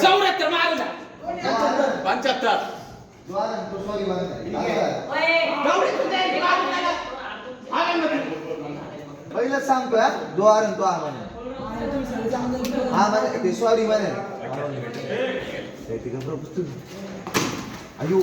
74 मारला 75 पहिलं सांगतोय द्वार तो हा म्हणे ते सॉरी म्हणे अयो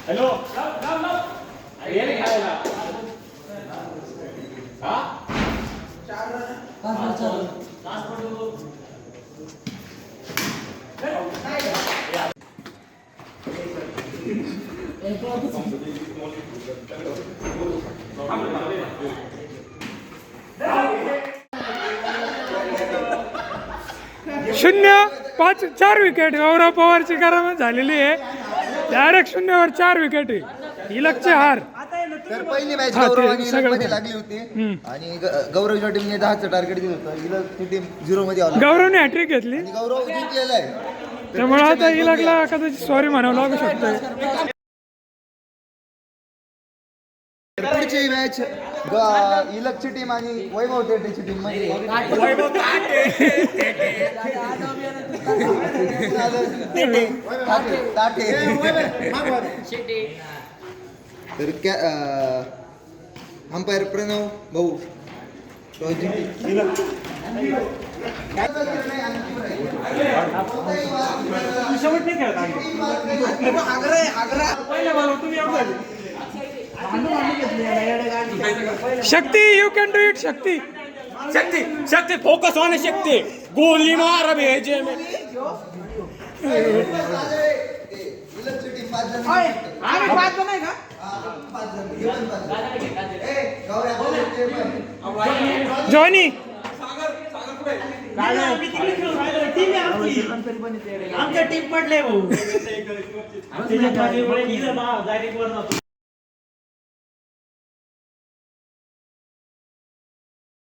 हॅलो ये खायला हा शून्य 4 विकेट गौरव पवारची करामत झालेली आहे. डायरेक्ट 0वर 4 विकेट आहे. इलकचे हार. तर पहिली मॅच गौरव आणि इलकमध्ये लागली होती आणि गौरवच्या टीमने 10चं टार्गेट दिलं होतं. इलकची टीम 0 मध्ये आली. गौरवने हॅट्रिक घेतली आणि गौरव जिंकलेला आहे. त्यामुळे आता इलकला कदाचित सॉरी म्हणावं लागू शकतं. पुढची मॅच इलकची टीम आणि वैभव तेटेची टीम मध्ये तर अंपायर प्रणव भाऊ शक्ती यू कॅन डू इट. शक्ती शक्ति शक्ति फोकस होने शक्ति गोली मार भेजे में इलकची टीम 5 जण आम्ही 5 जण आहे का? 5 जण जॉनी आमच्या टीम पडले भाऊ.